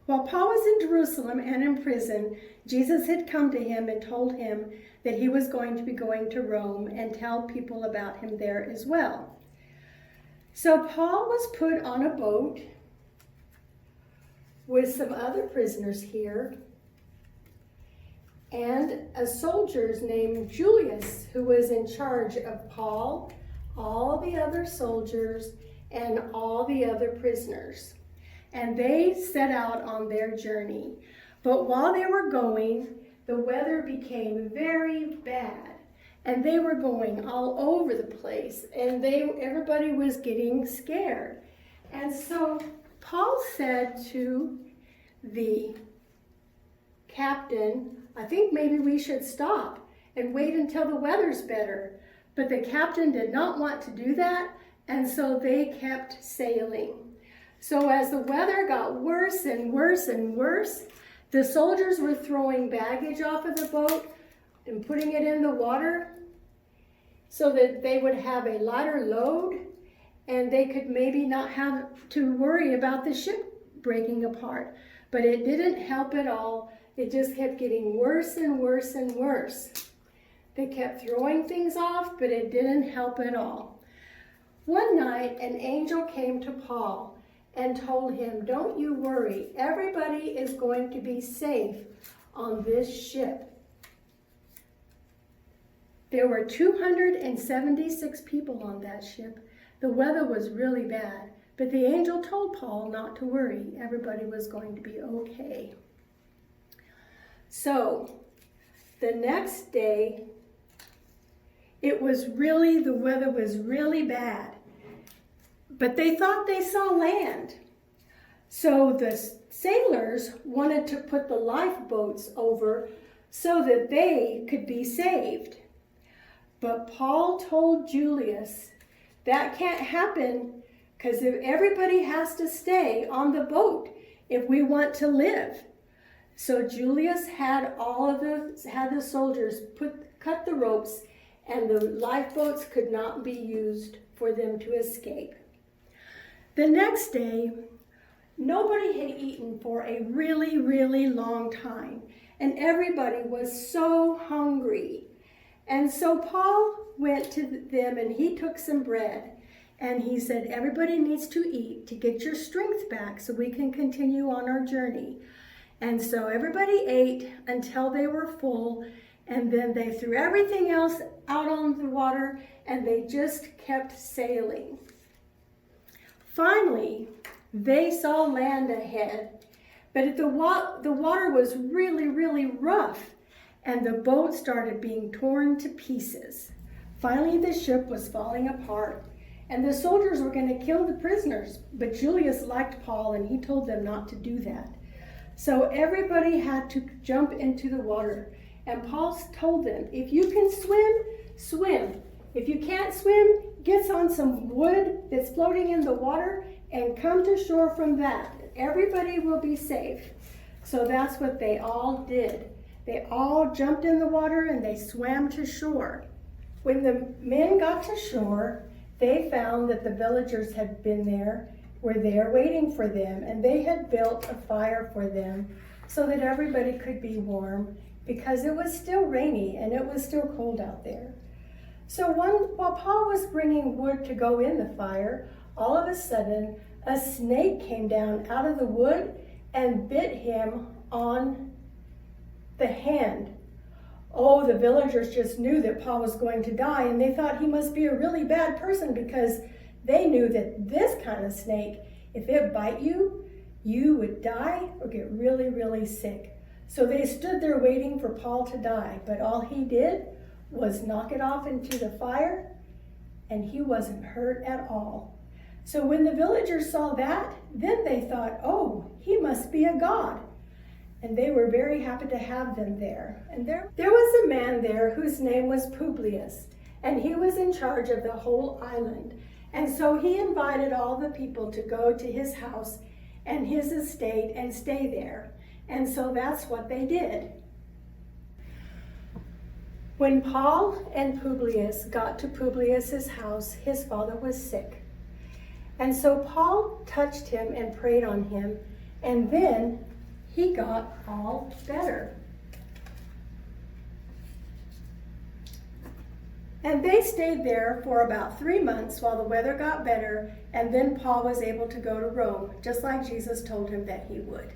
While Paul was in Jerusalem and in prison, Jesus had come to him and told him that he was going to be going to Rome and tell people about him there as well. So Paul was put on a boat with some other prisoners here and a soldier named Julius, who was in charge of Paul, all the other soldiers, and all the other prisoners. And they set out on their journey. But while they were going, the weather became very bad. And they were going all over the place. And everybody was getting scared. And so Paul said to the captain, I think maybe we should stop and wait until the weather's better. But the captain did not want to do that. And so they kept sailing. So as the weather got worse and worse and worse, the soldiers were throwing baggage off of the boat and putting it in the water so that they would have a lighter load and they could maybe not have to worry about the ship breaking apart. But it didn't help at all. It just kept getting worse and worse and worse. They kept throwing things off, but it didn't help at all. One night, an angel came to Paul and told him, don't you worry, everybody is going to be safe on this ship. There were 276 people on that ship. The weather was really bad, but the angel told Paul not to worry. Everybody was going to be okay. So, the next day, the weather was really bad. But they thought they saw land. So the sailors wanted to put the lifeboats over so that they could be saved. But Paul told Julius, that can't happen because everybody has to stay on the boat if we want to live. So Julius had the soldiers cut the ropes, and the lifeboats could not be used for them to escape. The next day, nobody had eaten for a really, really long time, and everybody was so hungry. And so Paul went to them and he took some bread, and he said, everybody needs to eat to get your strength back so we can continue on our journey. And so everybody ate until they were full, and then they threw everything else out on the water, and they just kept sailing. Finally, they saw land ahead, but the water was really, really rough, and the boat started being torn to pieces. Finally, the ship was falling apart, and the soldiers were going to kill the prisoners, but Julius liked Paul, and he told them not to do that. So everybody had to jump into the water, and Paul told them, if you can swim, swim. If you can't swim, get on some wood that's floating in the water and come to shore from that. Everybody will be safe. So that's what they all did. They all jumped in the water and they swam to shore. When the men got to shore, they found that the villagers were there waiting for them, and they had built a fire for them so that everybody could be warm because it was still rainy and it was still cold out there. So while Paul was bringing wood to go in the fire, all of a sudden a snake came down out of the wood and bit him on the hand. Oh, the villagers just knew that Paul was going to die, and they thought he must be a really bad person because they knew that this kind of snake, if it bite you, you would die or get really, really sick. So they stood there waiting for Paul to die, but all he did was knock it off into the fire, and he wasn't hurt at all. So when the villagers saw that, then they thought, oh, he must be a god. And they were very happy to have them there. And there was a man there whose name was Publius, and he was in charge of the whole island. And so he invited all the people to go to his house and his estate and stay there. And so that's what they did. When Paul and Publius got to Publius's house, his father was sick. And so Paul touched him and prayed on him, and then he got all better. And they stayed there for about 3 months while the weather got better, and then Paul was able to go to Rome, just like Jesus told him that he would.